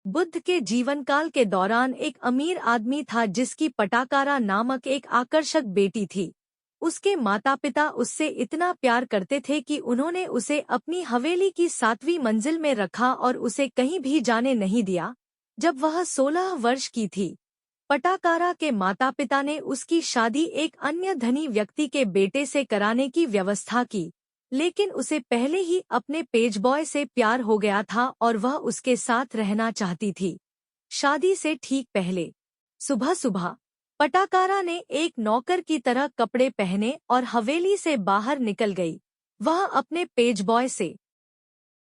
बुद्ध के जीवनकाल के दौरान एक अमीर आदमी था जिसकी पटाकारा नामक एक आकर्षक बेटी थी। उसके माता पिता उससे इतना प्यार करते थे कि उन्होंने उसे अपनी हवेली की 7वीं मंजिल में रखा और उसे कहीं भी जाने नहीं दिया। जब वह 16 वर्ष की थी, पटाकारा के माता पिता ने उसकी शादी एक अन्य धनी व्यक्ति के बेटे से कराने की व्यवस्था की, लेकिन उसे पहले ही अपने पेज बॉय से प्यार हो गया था और वह उसके साथ रहना चाहती थी। शादी से ठीक पहले सुबह सुबह पटाकारा ने एक नौकर की तरह कपड़े पहने और हवेली से बाहर निकल गई। वह अपने पेज बॉय से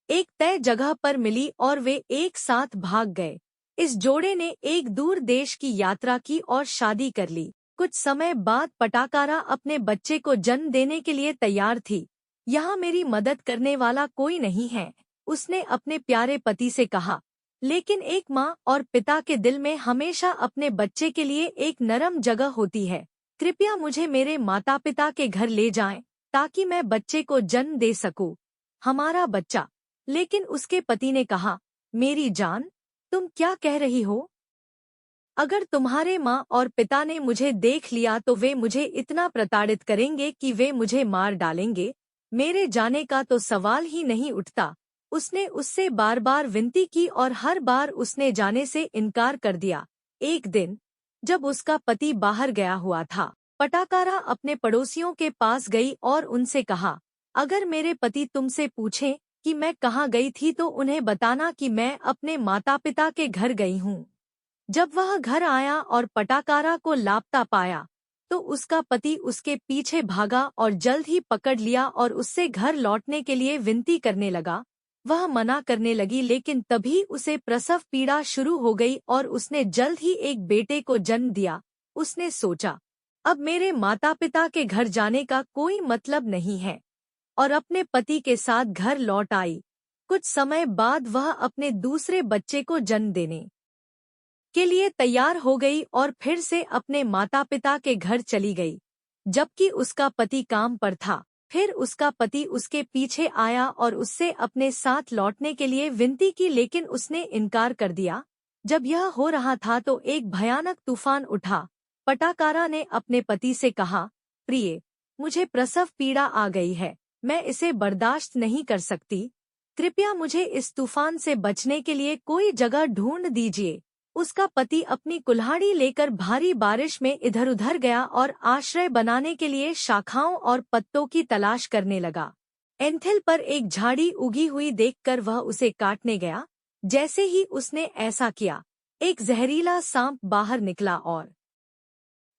एक तय जगह पर मिली और वे एक साथ भाग गए। इस जोड़े ने एक दूर देश की यात्रा की और शादी कर ली। कुछ समय बाद पटाकारा अपने बच्चे को जन्म देने के लिए तैयार थी। यहाँ मेरी मदद करने वाला कोई नहीं है, उसने अपने प्यारे पति से कहा। लेकिन एक माँ और पिता के दिल में हमेशा अपने बच्चे के लिए एक नरम जगह होती है। कृपया मुझे मेरे माता पिता के घर ले जाएं, ताकि मैं बच्चे को जन्म दे सकूं। हमारा बच्चा। लेकिन उसके पति ने कहा, मेरी जान, तुम क्या कह रही हो? अगर तुम्हारे माँ और पिता ने मुझे देख लिया तो वे मुझे इतना प्रताड़ित करेंगे कि वे मुझे मार डालेंगे। मेरे जाने का तो सवाल ही नहीं उठता। उसने उससे बार बार विनती की और हर बार उसने जाने से इनकार कर दिया। एक दिन जब उसका पति बाहर गया हुआ था, पटाकारा अपने पड़ोसियों के पास गई और उनसे कहा, अगर मेरे पति तुमसे पूछें कि मैं कहाँ गई थी तो उन्हें बताना कि मैं अपने माता पिता के घर गई हूँ। जब वह घर आया और पटाकारा को लापता पाया, तो उसका पति उसके पीछे भागा और जल्द ही पकड़ लिया और उससे घर लौटने के लिए विनती करने लगा। वह मना करने लगी, लेकिन तभी उसे प्रसव पीड़ा शुरू हो गई और उसने जल्द ही एक बेटे को जन्म दिया। उसने सोचा, अब मेरे माता पिता के घर जाने का कोई मतलब नहीं है, और अपने पति के साथ घर लौट आई। कुछ समय बाद वह अपने दूसरे बच्चे को जन्म देने के लिए तैयार हो गई और फिर से अपने माता पिता के घर चली गई, जबकि उसका पति काम पर था। फिर उसका पति उसके पीछे आया और उससे अपने साथ लौटने के लिए विनती की, लेकिन उसने इनकार कर दिया। जब यह हो रहा था तो एक भयानक तूफान उठा। पटाकारा ने अपने पति से कहा, प्रिय, मुझे प्रसव पीड़ा आ गई है, मैं इसे बर्दाश्त नहीं कर सकती। कृपया मुझे इस तूफान से बचने के लिए कोई जगह ढूंढ दीजिए। उसका पति अपनी कुल्हाड़ी लेकर भारी बारिश में इधर-उधर गया और आश्रय बनाने के लिए शाखाओं और पत्तों की तलाश करने लगा। एंथेल पर एक झाड़ी उगी हुई देखकर वह उसे काटने गया। जैसे ही उसने ऐसा किया, एक जहरीला सांप बाहर निकला और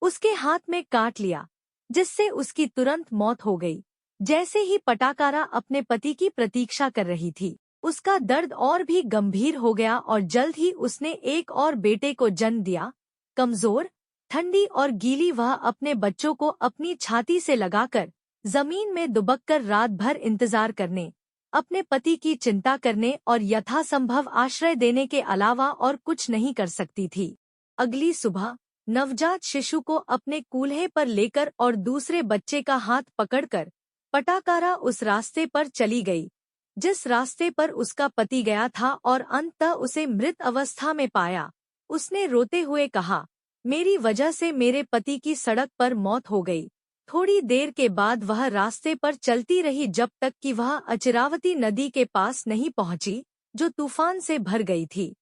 उसके हाथ में काट लिया, जिससे उसकी तुरंत मौत हो गई। जैसे ही पटाकारा अपने पति की प्रतीक्षा कर रही थी, उसका दर्द और भी गंभीर हो गया और जल्द ही उसने एक और बेटे को जन्म दिया। कमजोर, ठंडी और गीली वह अपने बच्चों को अपनी छाती से लगाकर जमीन में दुबककर रात भर इंतजार करने, अपने पति की चिंता करने और यथासंभव आश्रय देने के अलावा और कुछ नहीं कर सकती थी। अगली सुबह नवजात शिशु को अपने कूल्हे पर लेकर और दूसरे बच्चे का हाथ पकड़कर पटाकारा उस रास्ते पर चली गई जिस रास्ते पर उसका पति गया था, और अंततः उसे मृत अवस्था में पाया। उसने रोते हुए कहा, मेरी वजह से मेरे पति की सड़क पर मौत हो गई। थोड़ी देर के बाद वह रास्ते पर चलती रही जब तक कि वह अचिरावती नदी के पास नहीं पहुंची, जो तूफान से भर गई थी।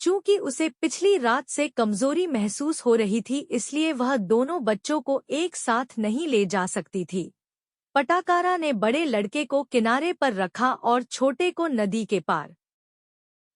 चूंकि उसे पिछली रात से कमजोरी महसूस हो रही थी, इसलिए वह दोनों बच्चों को एक साथ नहीं ले जा सकती थी। पटाकारा ने बड़े लड़के को किनारे पर रखा और छोटे को नदी के पार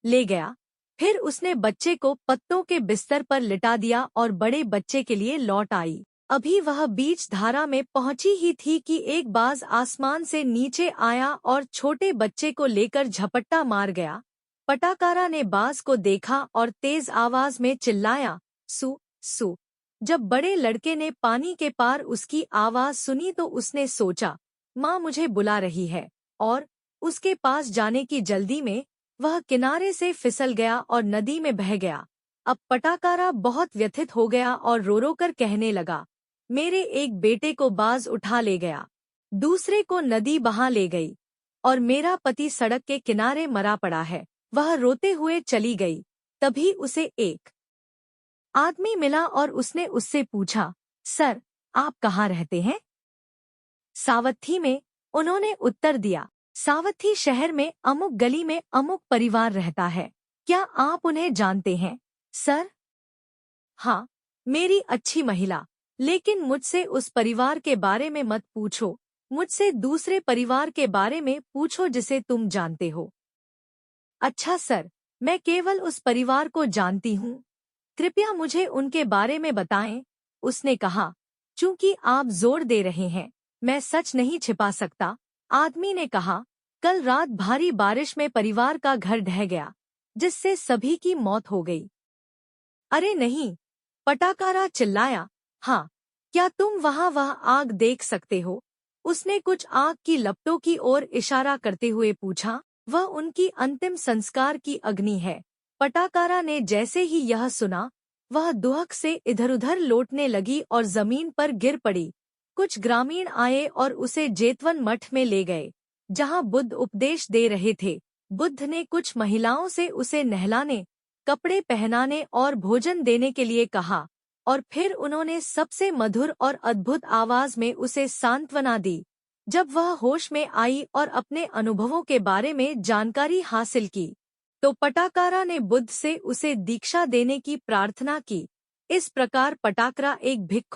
ले गया। फिर उसने बच्चे को पत्तों के बिस्तर पर लिटा दिया और बड़े बच्चे के लिए लौट आई। अभी वह बीच धारा में पहुंची ही थी कि एक बाज आसमान से नीचे आया और छोटे बच्चे को लेकर झपट्टा मार गया। पटाकारा ने बाज को देखा और तेज आवाज में चिल्लाया, सू सू। जब बड़े लड़के ने पानी के पार उसकी आवाज सुनी तो उसने सोचा, माँ मुझे बुला रही है, और उसके पास जाने की जल्दी में वह किनारे से फिसल गया और नदी में बह गया। अब पटाकारा बहुत व्यथित हो गया और रो रो कर कहने लगा, मेरे एक बेटे को बाज उठा ले गया, दूसरे को नदी बहा ले गई, और मेरा पति सड़क के किनारे मरा पड़ा है। वह रोते हुए चली गई। तभी उसे एक आदमी मिला और उसने उससे पूछा, सर, आप कहाँ रहते हैं? सावथी में, उन्होंने उत्तर दिया। सावथी शहर में अमुक गली में अमुक परिवार रहता है। क्या आप उन्हें जानते हैं, सर? हाँ, मेरी अच्छी महिला, लेकिन मुझसे उस परिवार के बारे में मत पूछो। मुझसे दूसरे परिवार के बारे में पूछो जिसे तुम जानते हो। अच्छा सर, मैं केवल उस परिवार को जानती हूँ। कृपया मुझे उनके बारे में बताएं, उसने कहा। चूंकि आप जोर दे रहे हैं, मैं सच नहीं छिपा सकता, आदमी ने कहा। कल रात भारी बारिश में परिवार का घर ढह गया, जिससे सभी की मौत हो गई। अरे नहीं, पटाकारा चिल्लाया। हाँ, क्या तुम वहाँ वह आग देख सकते हो? उसने कुछ आग की लपटों की ओर इशारा करते हुए पूछा। वह उनकी अंतिम संस्कार की अग्नि है। पटाकारा ने जैसे ही यह सुना, वह दुहक से इधर-उधर लौटने लगी और जमीन पर गिर पड़ी। कुछ ग्रामीण आए और उसे जेतवन मठ में ले गए, जहाँ बुद्ध उपदेश दे रहे थे। बुद्ध ने कुछ महिलाओं से उसे नहलाने, कपड़े पहनाने और भोजन देने के लिए कहा, और फिर उन्होंने सबसे मधुर और अद्भुत आवाज में उसे सांत्वना दी। जब वह होश में आई और अपने अनुभवों के बारे में जानकारी हासिल की, तो पटाकारा ने बुद्ध से उसे दीक्षा देने की प्रार्थना की। इस प्रकार पटाकरा एक भिक्षु